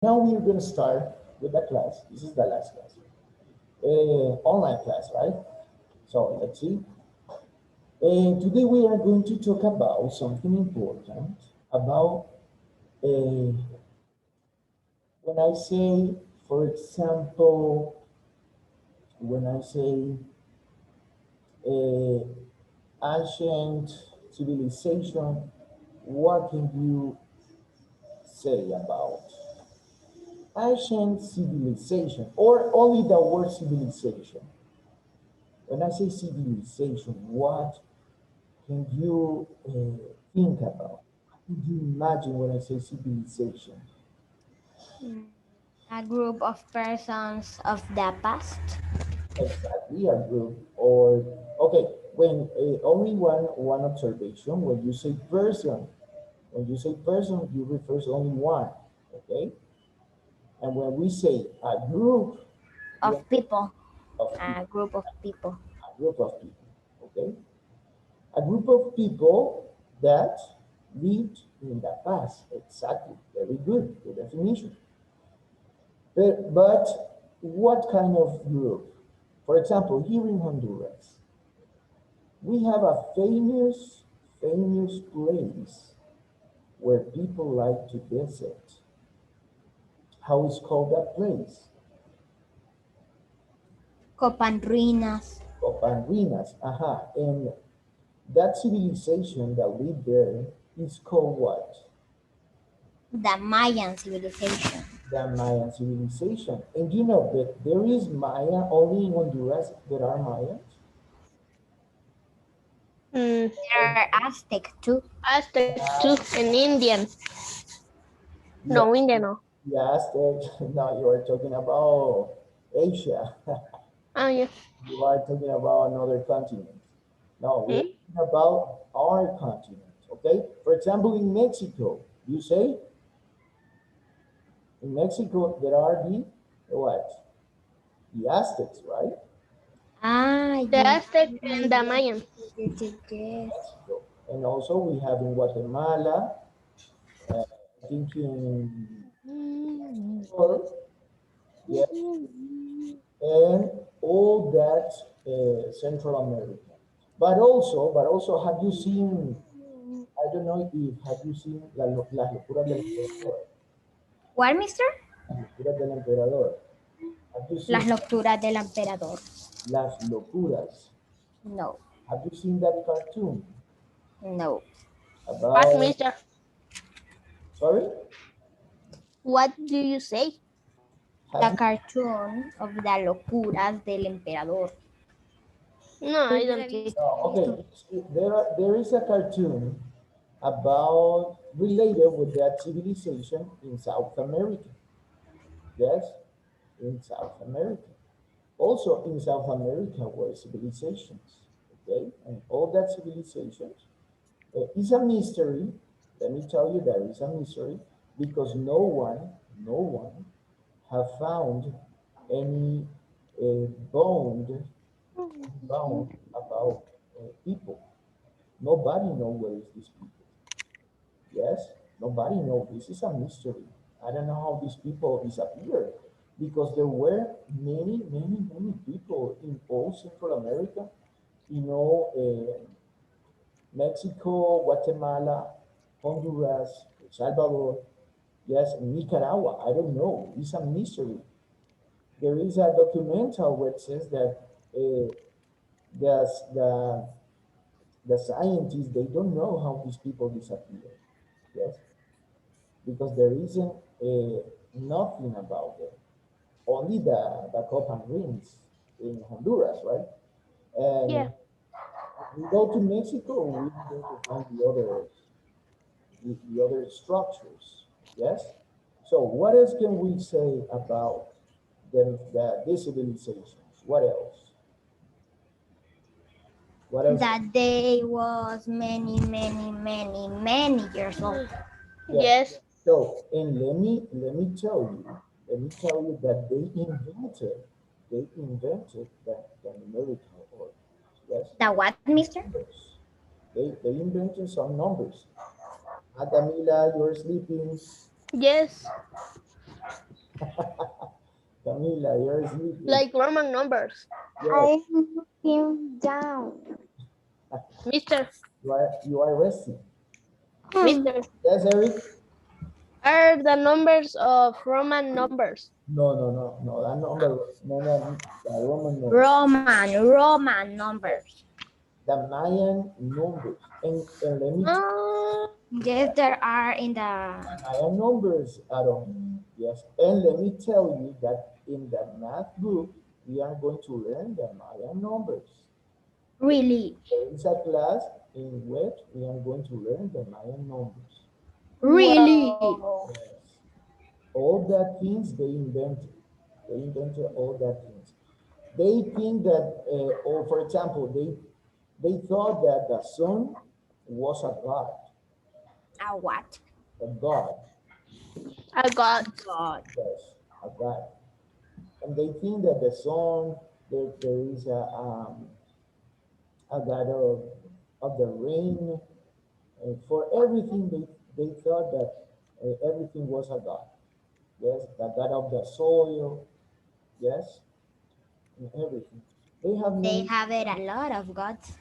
Now we're going to start with the class. This is the last class. Online class, right? So let's see. Today we are going to talk about something important about uh, when I say, for example, when I say uh, ancient civilization, what can you say about ancient civilization or only the word civilization? When I say civilization, what can you think about? What can you imagine when I say civilization? Mm, A group of persons of the past. Exactly, a group or okay. When only one observation. When you say person, you refer to only one. Okay, and when we say a group, we are Of people. of A people, group of people. a group of people. Okay, a group of people that lived in the past. Exactly, very good, good definition. But what kind of group? For example, here in Honduras, we have a famous place where people like to visit. How is called that place? Copan ruinas. Copan Ruinas. Aha. And that civilization that lived there is called what? The Mayan civilization. The Mayan civilization. And you know that there is Maya only in Honduras. There are Mayans. Mm, There are Aztec too. Aztec too, and Indian. Yeah, No, Indian no. the Aztecs. Now you are talking about Asia. Oh, yeah. You are talking about another continent. No, we're Hmm? talking about our continent. Okay. For example, in Mexico, you say in Mexico there are the what? The Aztecs, right? Ah, The yes. Aztec and the Yes, Mayan. yes, yes, yes. Mexico, and also we have in Guatemala. I think in Ecuador, yeah, and all that Central America. But also, have you seen? I don't know if have you seen Las Locuras del Emperador? What, mister? Las Locuras del Emperador. Have you Las seen locuras del emperador. Las Locuras? No, Have you seen that cartoon no. What, about? mister? Sorry, What do you say? have The you? cartoon of the locuras del emperador. No, Yo I ya la don't he see. visto, ya la he Okay, visto. there is a cartoon about related with that civilization in South America. Yes, in South America. Also in South America were civilizations. Okay, and all that civilizations is a mystery. Let me tell you that it's a mystery because no one have found any bond bound about people. Nobody knows where is these people. Yes, nobody knows. This is a mystery. I don't know how these people disappeared because there were many people in all Central America. You know, Mexico, Guatemala, Honduras, El Salvador, yes, and Nicaragua. I don't know. It's a mystery. There is a documental where it says that the, the, the scientists, they don't know how these people disappeared. Yes, because there isn't nothing about them. Only the Copan rings in Honduras, right? Yeah. And we go to Mexico, we go to find the other structures. Yes. So what else can we say about these civilizations? What else? What else? That day was many years old. Yeah. Yes. So and let me tell you that they invented the numerical order. Yes. The what, mister? Numbers. They invented some numbers. Camila, you're sleeping. Yes. Camila, you're sleeping. Like Roman numbers. Yes, I'm looking down. Mister, you are resting. Mister. Yes, Eric? Are the numbers of Roman numbers? No, that number, no, the Roman number. Roman numbers. The Mayan numbers. And let me Yes, there are in the. Mayan numbers, Aaron. Yes, and let me tell you that in the math group, we are going to learn the Mayan numbers. Really? There is a class in which we are going to learn the Mayan numbers. Really? Wow. Yes. All the things they invented. They invented all the things. They think that, or for example, they thought that the sun was a god, A what? a god, I got. God. yes, a god. And they think that the sun, there is a god of the rain. For everything, they thought that everything was a god. Yes, the god of the soil, yes, and everything. They have They many, have it a lot of gods.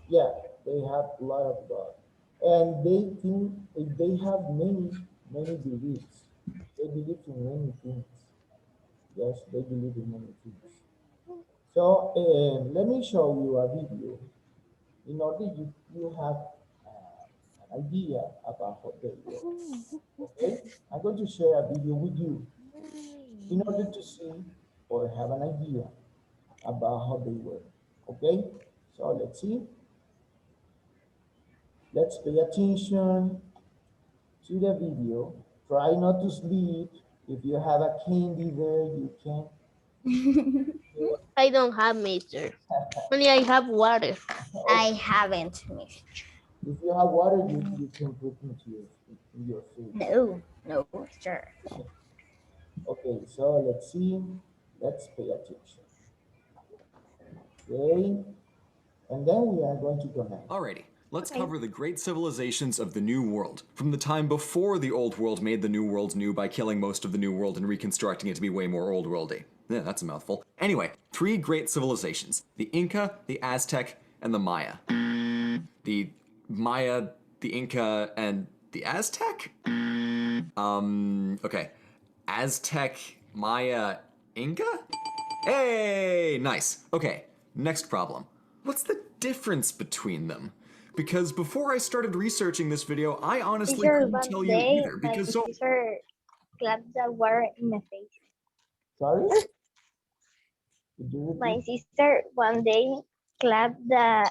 yeah, they have a lot of God. And they think they have many beliefs. They believe in many things. Yes, they believe in many things. So let me show you a video in order you have an idea about what they were. Okay, I'm going to share a video with you in order to see or have an idea about how they were. Okay, so let's see. Let's pay attention to the video. Try not to sleep. If you have a candy there, you can. I don't have Mister. Only I have water. I haven't missed. If you have water, you can put in your food. No, sir. Okay, so let's see. Let's pay attention. Okay, and then we are going to connect. Alrighty, let's cover the great civilizations of the New World, from the time before the Old World made the New World new by killing most of the New World and reconstructing it to be way more Old Worldy. Yeah, that's a mouthful. Anyway, 3 great civilizations: the Inca, the Aztec, and the Maya. The Maya, the Inca, and the Aztec? Okay. Aztec, Maya, Inca? Hey, nice. Okay, next problem. What's the difference between them? Because before I started researching this video, I honestly Teacher, couldn't one tell you day, either. my Because so teacher clapped the water in my face. Sorry? Did you repeat? My sister one day clapped the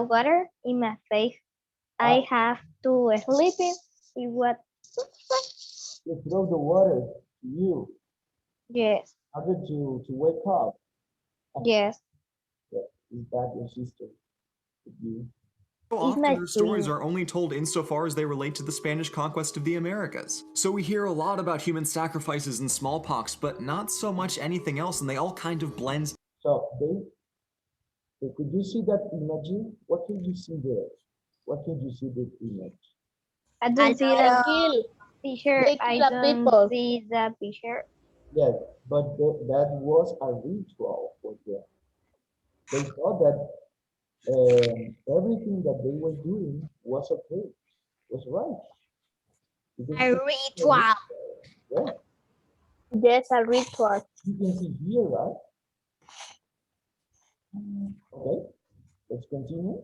water in my face. I have to sleep it. It was You throw the water to you yes, in order to wake up. yes. Yeah, is that your sister? Did you? often my their stories dream. are only told insofar as they relate to the Spanish conquest of the Americas. So we hear a lot about human sacrifices and smallpox, but not so much anything else, and they all kind of blend. So could you see that image? What can you see there? What can you see this image? I don't see They the kill. picture. They I kill don't people. see the picture. Yes, but that was a ritual for them. They thought that everything that they were doing was okay, was right. Because A ritual. yeah, Yes, a ritual. you can see here, right? Okay, let's continue.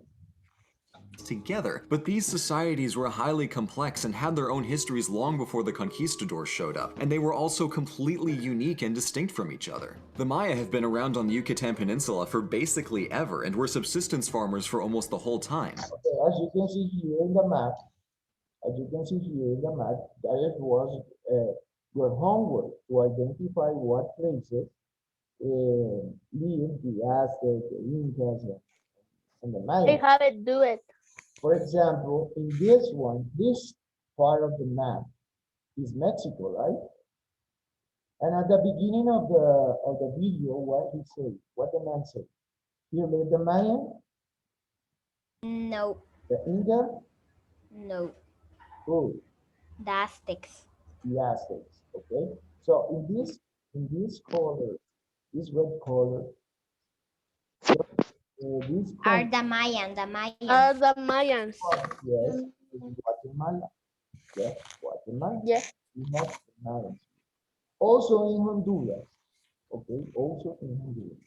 Together, but these societies were highly complex and had their own histories long before the conquistadors showed up, and they were also completely unique and distinct from each other. The Maya have been around on the Yucatan Peninsula for basically ever and were subsistence farmers for almost the whole time. Okay, as you can see here in the map, that was your homework to identify what places lived the Aztecs, the Incas, and the They Mayans. have it do it. For example, in this one, this part of the map is Mexico, right? And at the beginning of the video, what he said, what the man said, here live the Mayan, No, the Inca, no. who? The Aztecs. The Aztecs, okay? So in this in this color, this red color, this Are country, the Mayan, the Mayans. Are the Mayans. yes, is Guatemala. Yes, Guatemala. Yes. We have the Mayans. Also in Honduras. Okay, also in Honduras.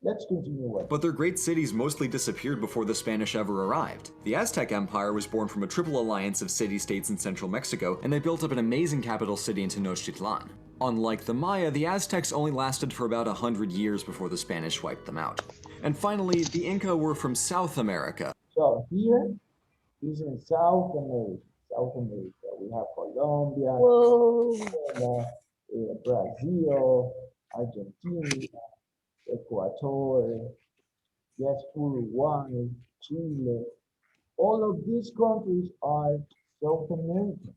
Let's continue with. But their great cities mostly disappeared before the Spanish ever arrived. The Aztec Empire was born from a triple alliance of city-states in central Mexico, and they built up an amazing capital city in Tenochtitlan. Unlike the Maya, the Aztecs only lasted for about 100 years before the Spanish wiped them out. And finally, the Inca were from South America. So here is in South America. South America. We have Colombia, Whoa. Venezuela, Brazil, Argentina, Ecuador, yes, Uruguay, Chile. All of these countries are South American.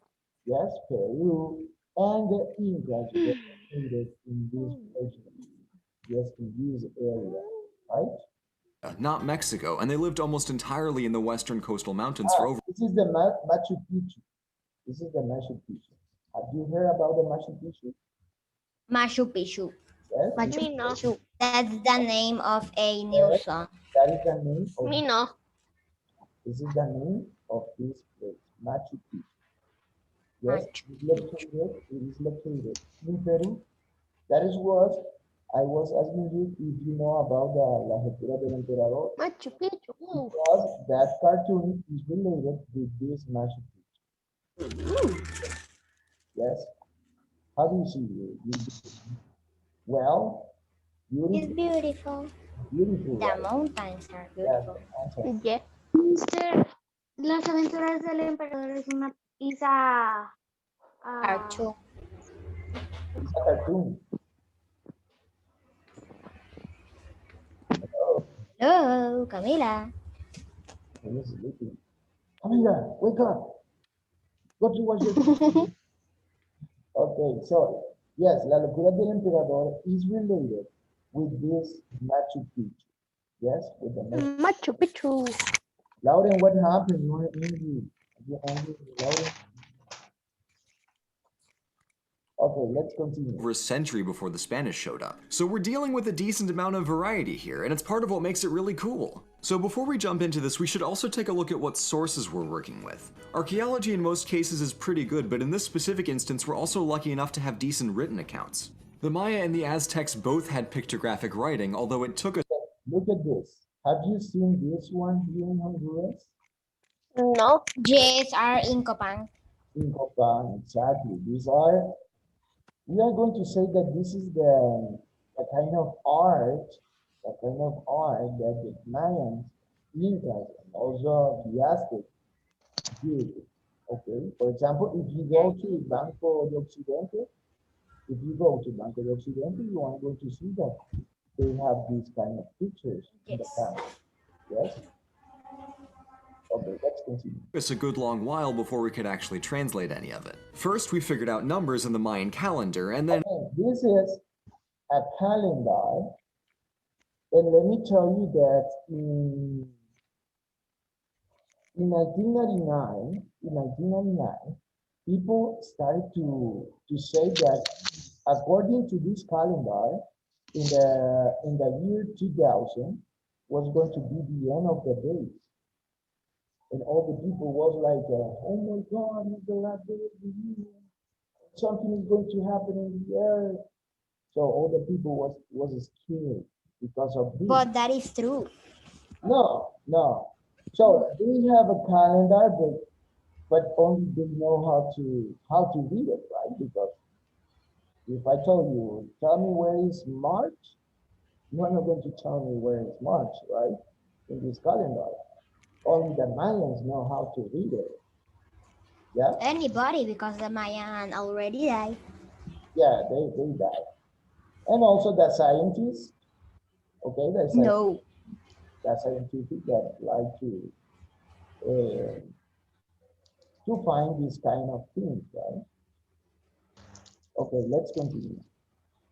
Yes, Peru and the Incas were located in this region. Yes, in this area, right? Not Mexico, and they lived almost entirely in the western coastal mountains for over. This is the Machu Picchu. This is the Machu Picchu. Have you heard about the Machu Picchu? Machu Picchu. Yes, Me no. That's the name of a new song. that is the name of. Me no. This is the name of this place, Machu Picchu. Yes, it is located in Peru. That is what I was asking you if you know about the La Ruptura del Emperador, Machu Picchu. because that cartoon is related with this Machu Picchu. Yes. How do you see it? Well, It's beautiful, beautiful. beautiful. The right? mountains are Yes, beautiful. awesome. Yeah. Mister, Las aventuras del emperador is a Cartoon. It's a cartoon. Hello, Camila. Who is sleeping? Camila, wake up. Go to watch your. Okay, so yes, La Locura del Emperador is related with this Machu Picchu. Yes, with the Machu. Machu Picchu. Lauren, what happened? You were angry. Are you angry, Lauren? Okay, let's continue. Over a century before the Spanish showed up. So we're dealing with a decent amount of variety here, and it's part of what makes it really cool. So before we jump into this, we should also take a look at what sources we're working with. Archaeology in most cases is pretty good, but in this specific instance, we're also lucky enough to have decent written accounts. The Maya and the Aztecs both had pictographic writing, although it took a Look at this. Have you seen this one here in Honduras? No. Yes, are in Copán. In Copan, exactly. These are, we are going to say that this is the kind of art, that the Mayans, Incas, and also the Aztecs did. Okay, for example, if you go to Banco de Occidente, you are going to see that they have these kind of pictures in the Yes. past. Yes? Okay, let's continue. us a good long while before we could actually translate any of it. First, we figured out numbers in the Mayan calendar, and then Okay, this is a calendar, and let me tell you that in 1999, people started to say that according to this calendar, in the year 2000 was going to be the end of the days. And all the people was like, oh my God, it's the last day of the year. Something is going to happen in the earth. So all the people was scared because of this. But that is true. No. So they have a calendar, but only they know how to read it, right? Because if I told you, tell me where is March, you're not going to tell me where is March, right? In this calendar. Only the Mayans know how to read it. Yeah? Anybody, because the Mayan already died. Yeah, they died. And also the scientists, okay, No. the scientific that like to find this kind of things, right? Okay, let's continue.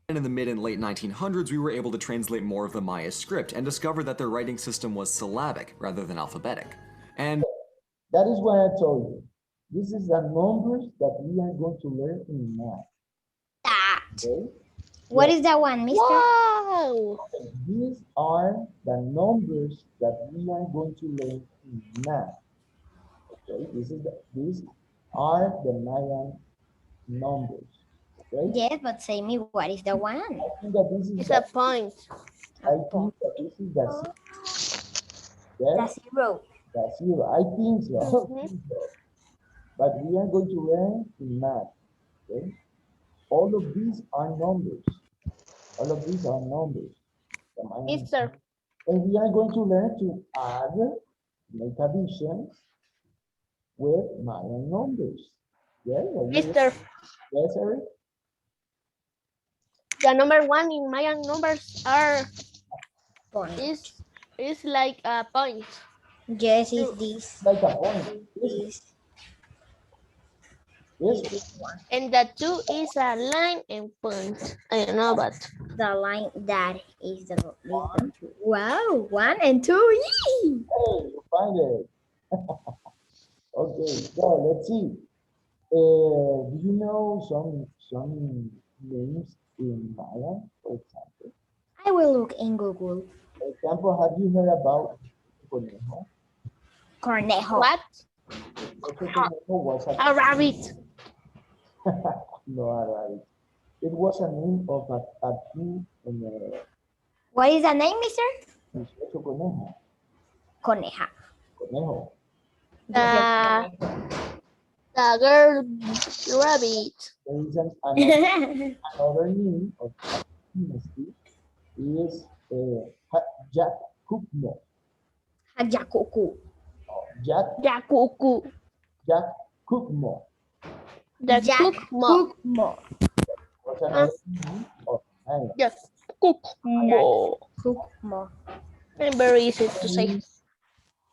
And in the mid and late 1900s, we were able to translate more of the Maya script and discover that their writing system was syllabic rather than alphabetic. And That is why I told you. This is the numbers that we are going to learn in math. That. Okay? What is that one, mister? Wow. These are the numbers that we are going to learn in math. Okay, these are the Mayan numbers. Okay, Yes, but say me, what is the one? I think that this is It's a the point. I think that this is the The yes, zero. the zero. I think so. Mhm. I think so. But we are going to learn in math. Okay, all of these are numbers. All of these are numbers. The Mayan Mister, and we are going to learn to add, make additions with Mayan numbers. Yes, Mister, yes, Eric? the number one in Mayan numbers Point. is like a point. Yes, it's this. Like a point. This. Yes, This one. And the two is a line and point. I don't know, but The line that is the two. Wow, 1 and 2. Yee! hey, you find it. Okay, so let's see. Do you know some names in Maya, for example? I will look in Google. For example, have you heard about Conejo? Cornejo. what? Conejo was A rabbit. no, right. It was a name of a tree in a What is the name, mister? Conejo. Coneja. Conejo. The girl rabbit. There is another name of that dynasty is Jack Cookmo. Hajakuku. Jack Jakuku. Cookmo The Jack cook mo. Cookmo. was another name of Maya. Yes. Cook mo. Cookmo. And very easy to say.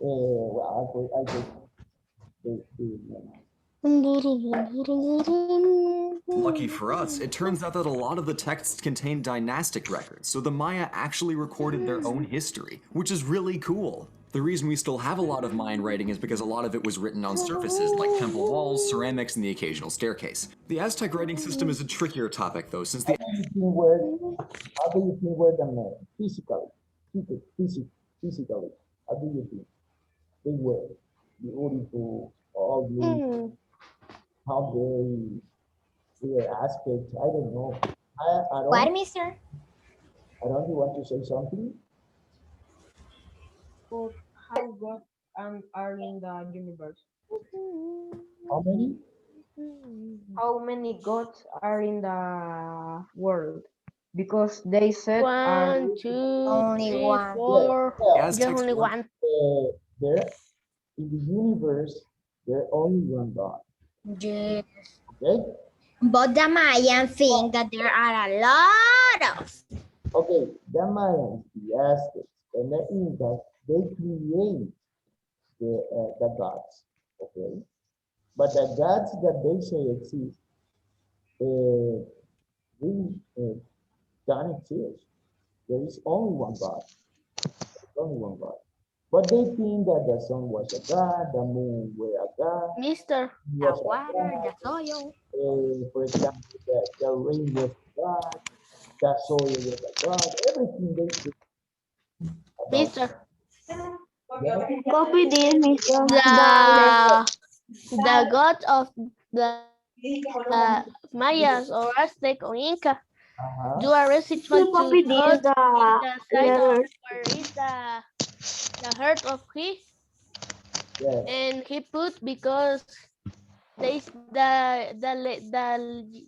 Well, I just Lucky for us, it turns out that a lot of the texts contain dynastic records, so the Maya actually recorded their own history, which is really cool. The reason we still have a lot of Mayan writing is because a lot of it was written on surfaces like temple walls, ceramics, and the occasional staircase. The Aztec writing system is a trickier topic though, since the how do you think were the men physically? Physically, how do you think they were beautiful, ugly, how their aspect? I don't know. What, mister? I don't. You want to say something? How gods are in the universe? How many? How many gods are in the world? Because they said are 1, 2, Only 3, one. 4. Yeah, Just Aztecs only were- one. there in the universe, there's only one God. Yes. Okay. But the Mayan think that there are a lot of. Okay. The Mayans, the Aztecs, and the Incas, they create the gods. Okay. But the gods that they say exist, really don't exist. There is only one God. Only one God. But they think that the sun was a god, the moon were a god, Mister. The was a water, god. the soil. For example, the rain was a god, the soil was a god. Everything they think about Mister. that. Copy this, Mister. The god of the Mayas or Aztec or Inca do a ritual to Copy this, cut the the side of letters. where is the heart of he, Yes. and he put because they the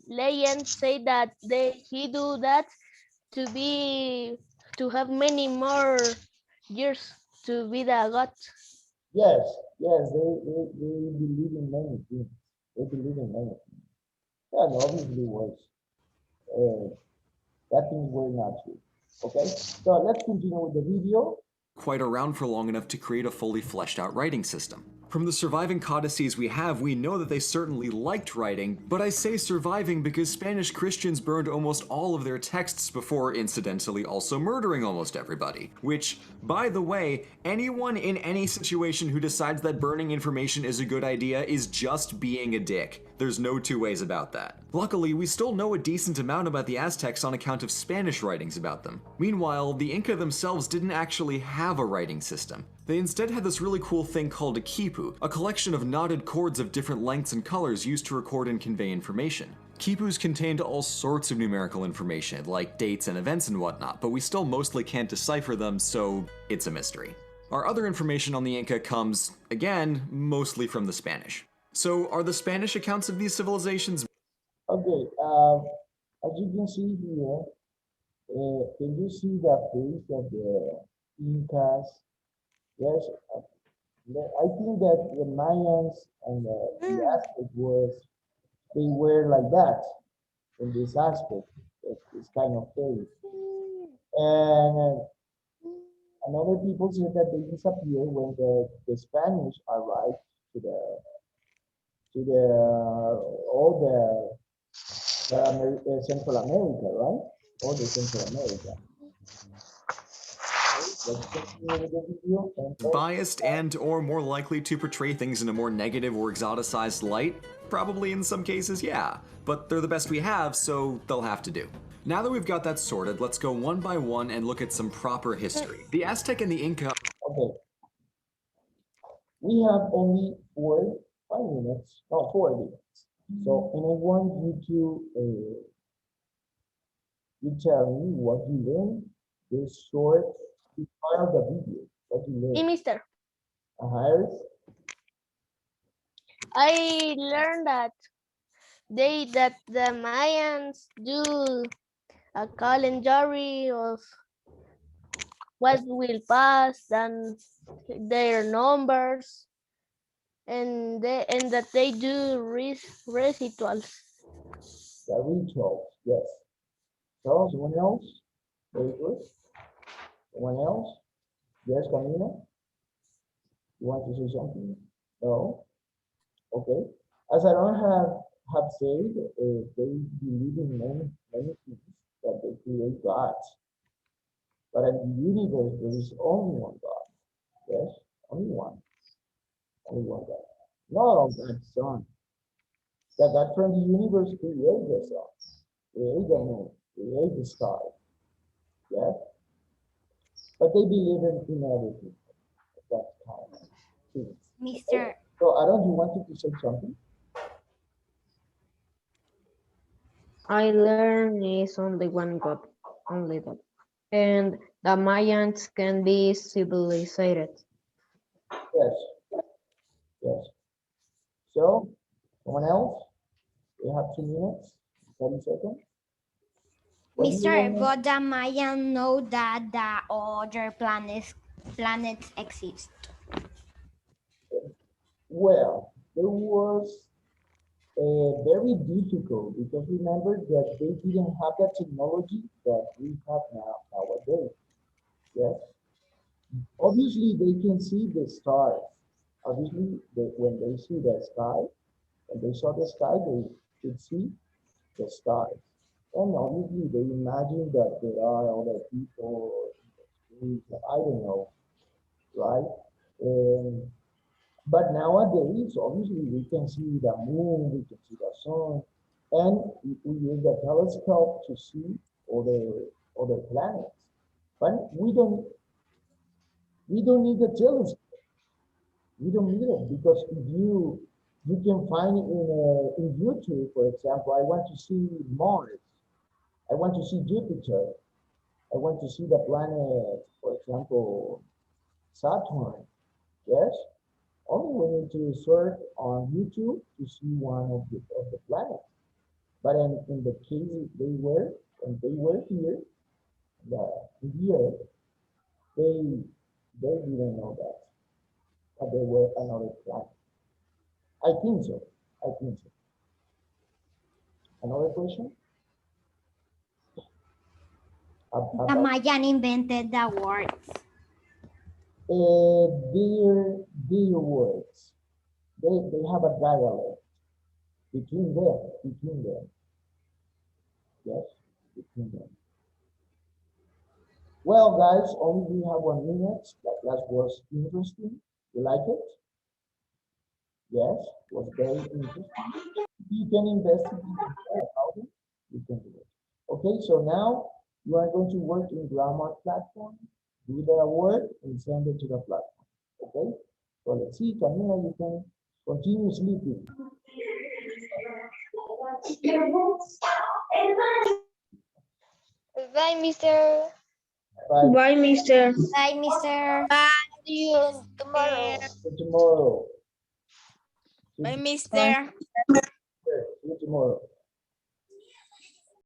legend say that he do that to have many more years to be the god. Yes, yes, they believe in many things. They believe in many things. And obviously was that things were not true. Okay, so let's continue with the video. quite around for long enough to create a fully fleshed out writing system. From the surviving codices we have, we know that they certainly liked writing, but I say surviving because Spanish Christians burned almost all of their texts before incidentally also murdering almost everybody. Which, by the way, anyone in any situation who decides that burning information is a good idea is just being a dick. There's no two ways about that. Luckily, we still know a decent amount about the Aztecs on account of Spanish writings about them. Meanwhile, the Inca themselves didn't actually have a writing system. They instead had this really cool thing called a quipu, a collection of knotted cords of different lengths and colors used to record and convey information. Quipus contained all sorts of numerical information, like dates and events and whatnot, but we still mostly can't decipher them, so it's a mystery. Our other information on the Inca comes, again, mostly from the Spanish. So are the Spanish accounts of these civilizations? Okay, as you can see here, can you see the face of the Incas? Yes, I think that the Mayans and the Aztecs they were like that in this aspect, this kind of face. And another people said that they disappeared when the Spanish arrived to the all the Central America, right? All the Central America. Let's continue with the video and Biased and or more likely to portray things in a more negative or exoticized light? Probably in some cases, yeah. But they're the best we have, so they'll have to do. Now that we've got that sorted, let's go one by one and look at some proper history. The Aztec and the Inca. okay. We have only 5 minutes, no, 4 minutes. So, and I want you to you tell me what you learned, this short, this part of the video, what you Hey, learned. mister, Iris? I learned that the Mayans do a calendar of what will pass and their numbers, and that they do rituals. The rituals, yes. So, someone else? Very good. Someone else? Yes, Camila? You want to say something? No? Okay. As I don't have said, they believe in many things that they create gods. But in the universe, there is only one God. Yes? Only one. Only one God. Not all God's son. That God from the universe create the sun, create the moon, create the stars. Yes? But they believe in everything. That kind of things. Mr. So Aaron, you wanted to say something? I learned is only one God, only that. And the Mayans can be civilized. Yes. Yes. So, someone else? We have 2 minutes, 30 seconds. What do you Mr. want? But the Mayan know that the other planets exist. Well, it was very difficult because remember that they didn't have the technology that we have nowadays. Yes. Obviously, they can see the stars. Obviously, when they see the sky, when they saw the sky, they could see the stars. And obviously, they imagine that there are other people, I don't know, right? But nowadays, obviously, we can see the moon, we can see the sun, and we use the telescope to see other planets. But we don't need the telescope. We don't need it because if you can find in YouTube, for example, I want to see Mars, I want to see Jupiter, I want to see the planet, for example, Saturn. Yes, only we need to search on YouTube to see one of the planets. But in the case when they were here, in the Earth, they didn't know that there were another planet. I think so. I think so. Another question? The Mayan invented the words. Their words. they have a dialect between them. Yes, between them. Well, guys, only we have 1 minute. That class was interesting. You like it? Yes, was very interesting. You can investigate about it. You can do it. Okay, so now you are going to work in grammar platform. Do the work and send it to the platform. Okay, so let's see, Camila, you can continue sleeping. Bye, Mister. Bye. Bye, mister. Bye, Mister. See you tomorrow. See you tomorrow. Bye, mister. See you tomorrow.